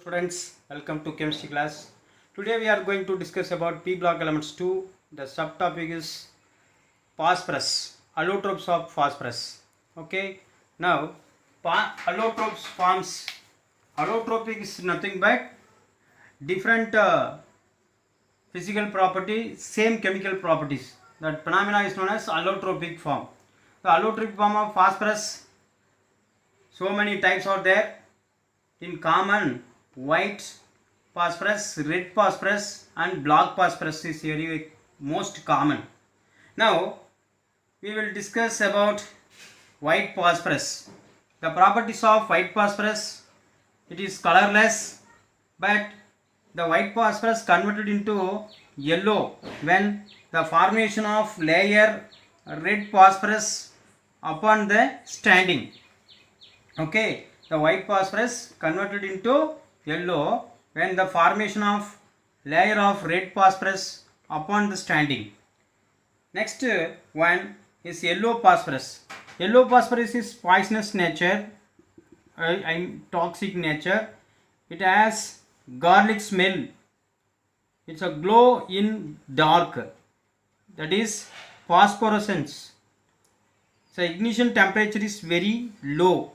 Students, welcome to chemistry class. Today we are going to discuss about P block elements 2. The subtopic is phosphorus, allotropes of phosphorus. Okay, now allotropes forms. Allotropic is nothing but different physical property, same chemical properties. That phenomena is known as allotropic form. The allotropic form of phosphorus, so many types are there. In common, white phosphorus, red phosphorus and black phosphorus is very most common. Now we will discuss about white phosphorus. The properties of white phosphorus: it is colorless, but the white phosphorus converted into yellow when the formation of layer red phosphorus upon the standing. Okay, the white phosphorus converted into yellow when the formation of layer of red phosphorus upon the standing. Next one is yellow phosphorus. Yellow phosphorus is poisonous nature, toxic nature. It has garlic smell. It's a glow in dark, that is phosphorescence. So ignition temperature is very low.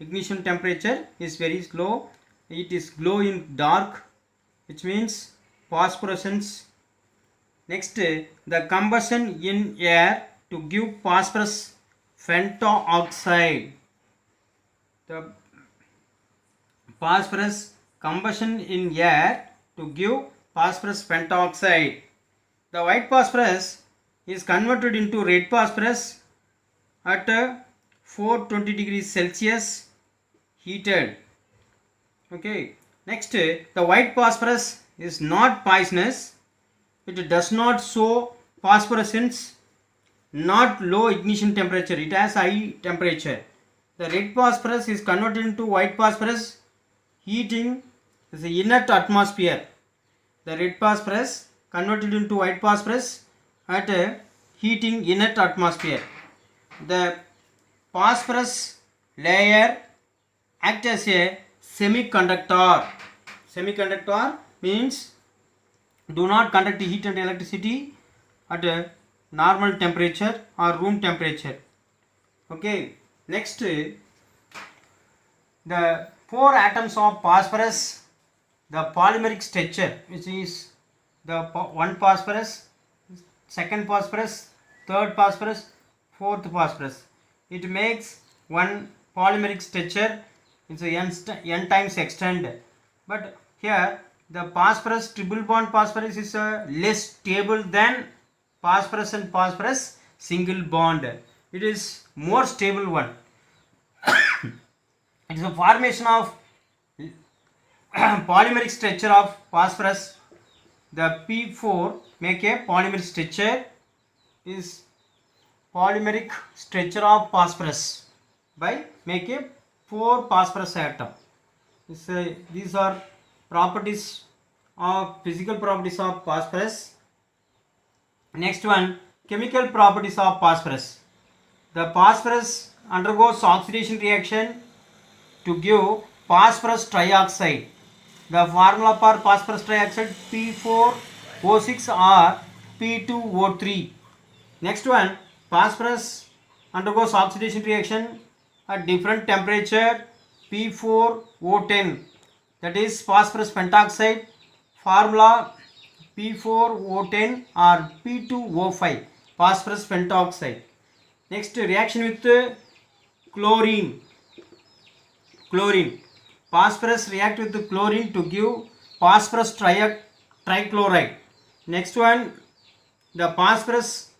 Ignition temperature is very low. It is glow in dark, which means phosphorescence. Next, the combustion in air to give phosphorus pentaoxide. The phosphorus combustion in air to give phosphorus pentaoxide. The white phosphorus is converted into red phosphorus at 420 degrees Celsius heated. Okay, next, the white phosphorus is not poisonous. It does not show phosphorescence, not low ignition temperature. It has high temperature. The red phosphorus is converted into white phosphorus heating the inert atmosphere. The red phosphorus converted into white phosphorus at heating inert atmosphere. The phosphorus layer acts as a semiconductor. Semiconductor means do not conduct heat and electricity at a normal temperature or room temperature. Okay, next, the 4 atoms of phosphorus, the polymeric structure, which is the 1 phosphorus, 2nd phosphorus, 3rd phosphorus, 4th phosphorus. It makes one polymeric structure. It's a n times extend. But here the phosphorus triple bond phosphorus is less stable than phosphorus and phosphorus single bond. It is more stable one. It is a formation of polymeric structure of phosphorus. The P4 make a polymeric structure is polymeric structure of phosphorus by make a 4 phosphorus atom. These are properties of physical properties of phosphorus. Next one, chemical properties of phosphorus. The phosphorus undergoes oxidation reaction to give phosphorus trioxide. The formula for phosphorus trioxide P4O6 or P2O3. Next one, phosphorus undergoes oxidation reaction at different temperature P4O10, that is phosphorus pentoxide. Formula P4O10 or P2O5, phosphorus pentoxide. Next, reaction with chlorine. Phosphorus react with chlorine to give phosphorus trichloride. Next one, the phosphorus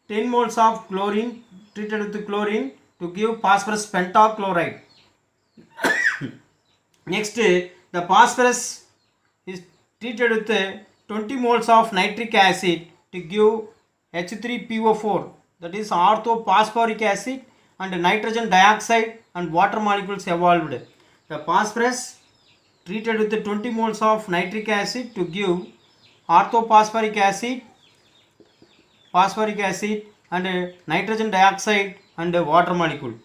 10 moles of chlorine treated with chlorine to give phosphorus pentachloride. Next, the phosphorus is treated with 20 moles of nitric acid to give H3PO4, that is orthophosphoric acid, and nitrogen dioxide and water molecules evolved. The phosphorus treated with 20 moles of nitric acid to give orthophosphoric acid, and nitrogen dioxide and water molecule.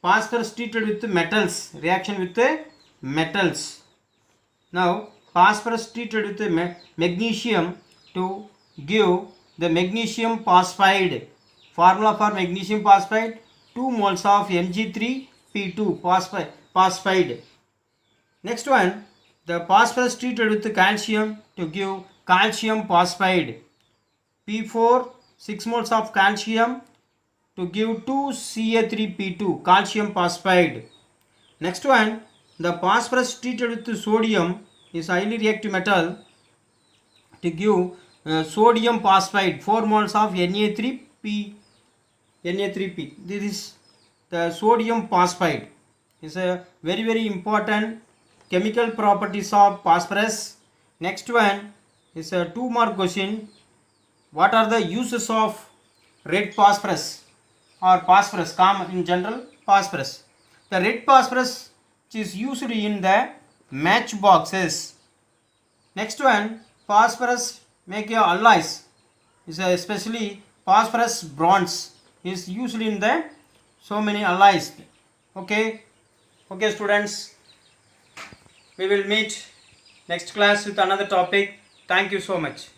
Phosphorus treated with metals, reaction with metals. Now phosphorus treated with the magnesium to give the magnesium phosphide. Formula for magnesium phosphide, 2 moles of Mg3P2 phosphide. Next one, the phosphorus treated with the calcium to give calcium phosphide. P4, 6 moles of calcium to give 2 Ca3P2 calcium phosphide. Next one, the phosphorus treated with the sodium is highly reactive metal to give sodium phosphide, 4 moles of Na3P. This is the sodium phosphide. It's a very important chemical properties of phosphorus. Next one is a 2 mark question. What are the uses of red phosphorus or phosphorus, common in general phosphorus? The red phosphorus is used in the matchboxes. Next one, phosphorus make your alloys, is especially phosphorus bronze is used in the so many alloys. Okay students, we will meet next class with another topic. Thank you so much.